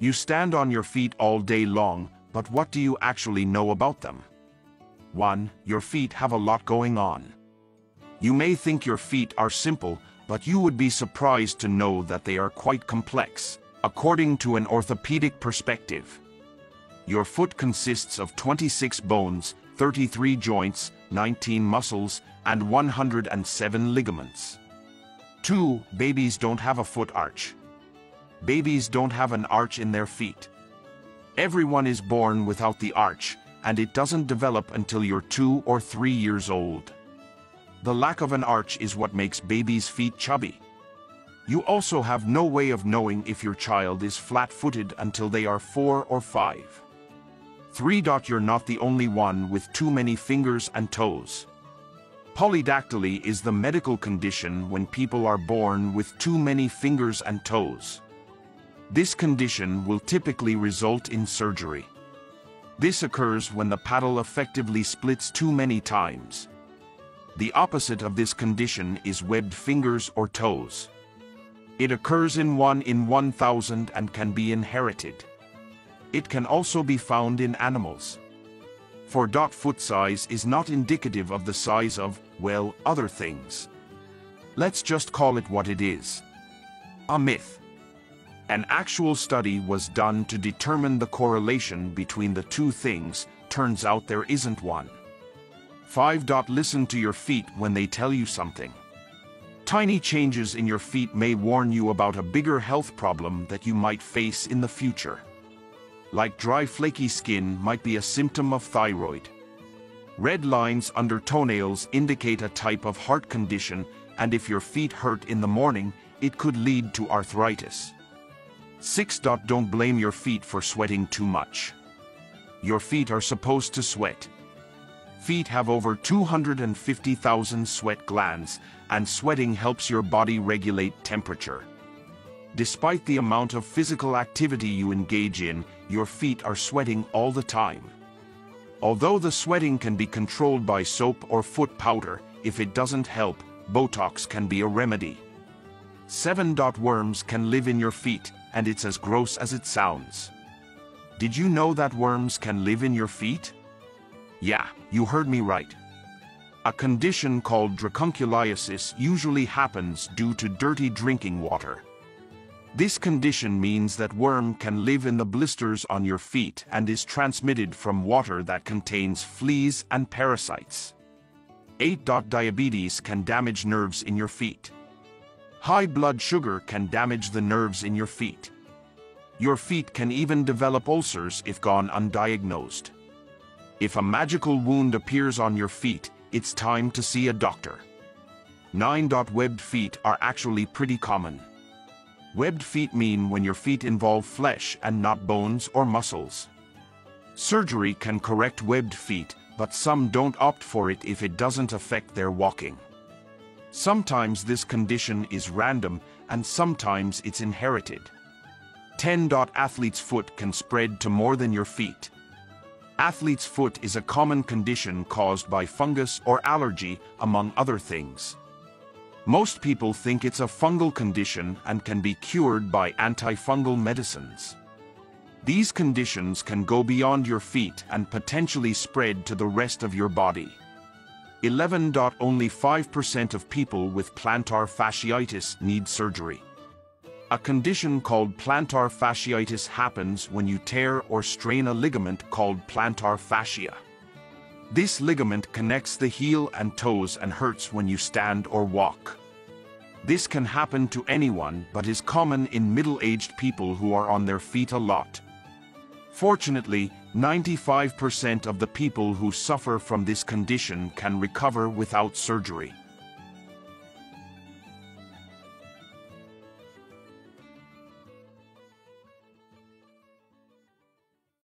You stand on your feet all day long, but what do you actually know about them? 1. Your feet have a lot going on. You may think your feet are simple, but you would be surprised to know that they are quite complex, according to an orthopedic perspective. Your foot consists of 26 bones, 33 joints, 19 muscles, and 107 ligaments. 2. Babies don't have a foot arch. Babies don't have an arch in their feet. Everyone is born without the arch, and it doesn't develop until you're 2 or 3 years old. The lack of an arch is what makes babies' feet chubby. You also have no way of knowing if your child is flat-footed until they are 4 or 5. 3. You're not the only one with too many fingers and toes. Polydactyly is the medical condition when people are born with too many fingers and toes. This condition will typically result in surgery. This occurs when the paddle effectively splits too many times. The opposite of this condition is webbed fingers or toes. It occurs in 1 in 1,000 and can be inherited. It can also be found in animals. 4. Foot size is not indicative of the size of, well, other things. Let's just call it what it is. A myth. An actual study was done to determine the correlation between the two things. Turns out there isn't one. 5. Listen to your feet when they tell you something. Tiny changes in your feet may warn you about a bigger health problem that you might face in the future. Like dry, flaky skin might be a symptom of thyroid. Red lines under toenails indicate a type of heart condition, and if your feet hurt in the morning, it could lead to arthritis. 6. Don't blame your feet for sweating too much. Your feet are supposed to sweat. Feet have over 250,000 sweat glands, and sweating helps your body regulate temperature. Despite the amount of physical activity you engage in, your feet are sweating all the time. Although the sweating can be controlled by soap or foot powder, if it doesn't help, Botox can be a remedy. 7. Worms can live in your feet, and it's as gross as it sounds. Did you know that worms can live in your feet? Yeah, you heard me right. A condition called dracunculiasis usually happens due to dirty drinking water. This condition means that worm can live in the blisters on your feet and is transmitted from water that contains fleas and parasites. 8. Diabetes can damage nerves in your feet. High blood sugar can damage the nerves in your feet. Your feet can even develop ulcers if gone undiagnosed. If a magical wound appears on your feet, it's time to see a doctor. 9. Webbed feet are actually pretty common. Webbed feet mean when your feet involve flesh and not bones or muscles. Surgery can correct webbed feet, but some don't opt for it if it doesn't affect their walking. Sometimes this condition is random, and sometimes it's inherited. 10. Athlete's foot can spread to more than your feet. Athlete's foot is a common condition caused by fungus or allergy, among other things. Most people think it's a fungal condition and can be cured by antifungal medicines. These conditions can go beyond your feet and potentially spread to the rest of your body. 11. Only 5% of people with plantar fasciitis need surgery. A condition called plantar fasciitis happens when you tear or strain a ligament called plantar fascia. This ligament connects the heel and toes and hurts when you stand or walk. This can happen to anyone but is common in middle-aged people who are on their feet a lot. Fortunately, 95% of the people who suffer from this condition can recover without surgery.